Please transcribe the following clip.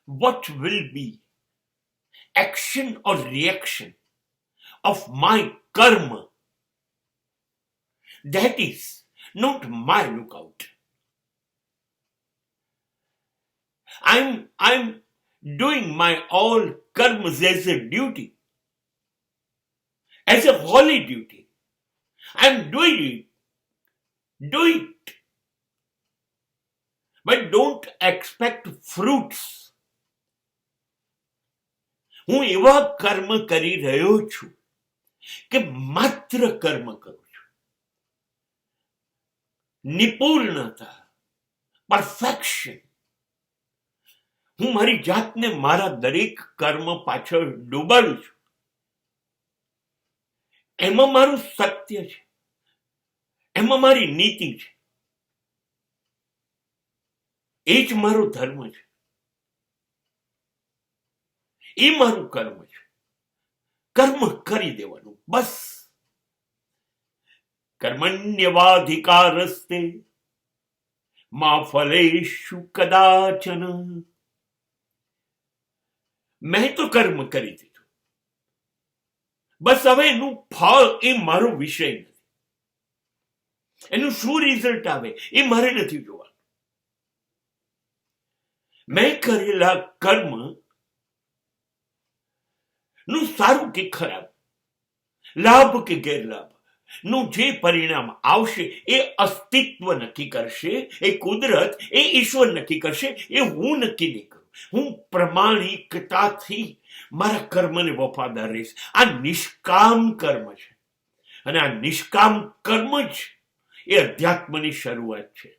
what will be action or reaction of my karma. That is not my lookout. I'm doing my all karmas as a duty, as a holy duty. I'm doing it. Do it. But don't expect fruits. હું એવા કર્મ કરી રહ્યો છું કે માત્ર કર્મ કરું છું. નિપુણતા, પરફેક્શન. હું મારી જાતને મારા દરેક કર્મ પાછળ ડૂબાડું છું. એમાં મારું સત્ય છે, એમાં મારી નીતિ છે, એ જ મારો ધર્મ છે, એ મારું કર્મ છે. કર્મ કરી દેવાનું બસ. કર્મણ્યવાધિકારસ્તે મા ફલેષુ કદાચન. મેં તો કર્મ કરી દીધું, બસ હવે એનું ફળ એ મારો વિષય નથી. એનું શું રિઝલ્ટ આવે એ મારે નથી જોવાનું. મેં કરેલા કર્મ નું સારું કે ખરાબ, લાભ કે ગેરલાભ નું જે પરિણામ આવશે એ અસ્તિત્વ નક્કી કરશે, એ કુદરત, એ ઈશ્વર નક્કી કરશે, એ હું નક્કી નહીં કરું. હું પ્રમાણિકતાથી મારા કર્મને વફાદાર રહીશ. આ નિષ્કામ કર્મ છે, અને આ નિષ્કામ કર્મ જ એ અધ્યાત્મની શરૂઆત છે.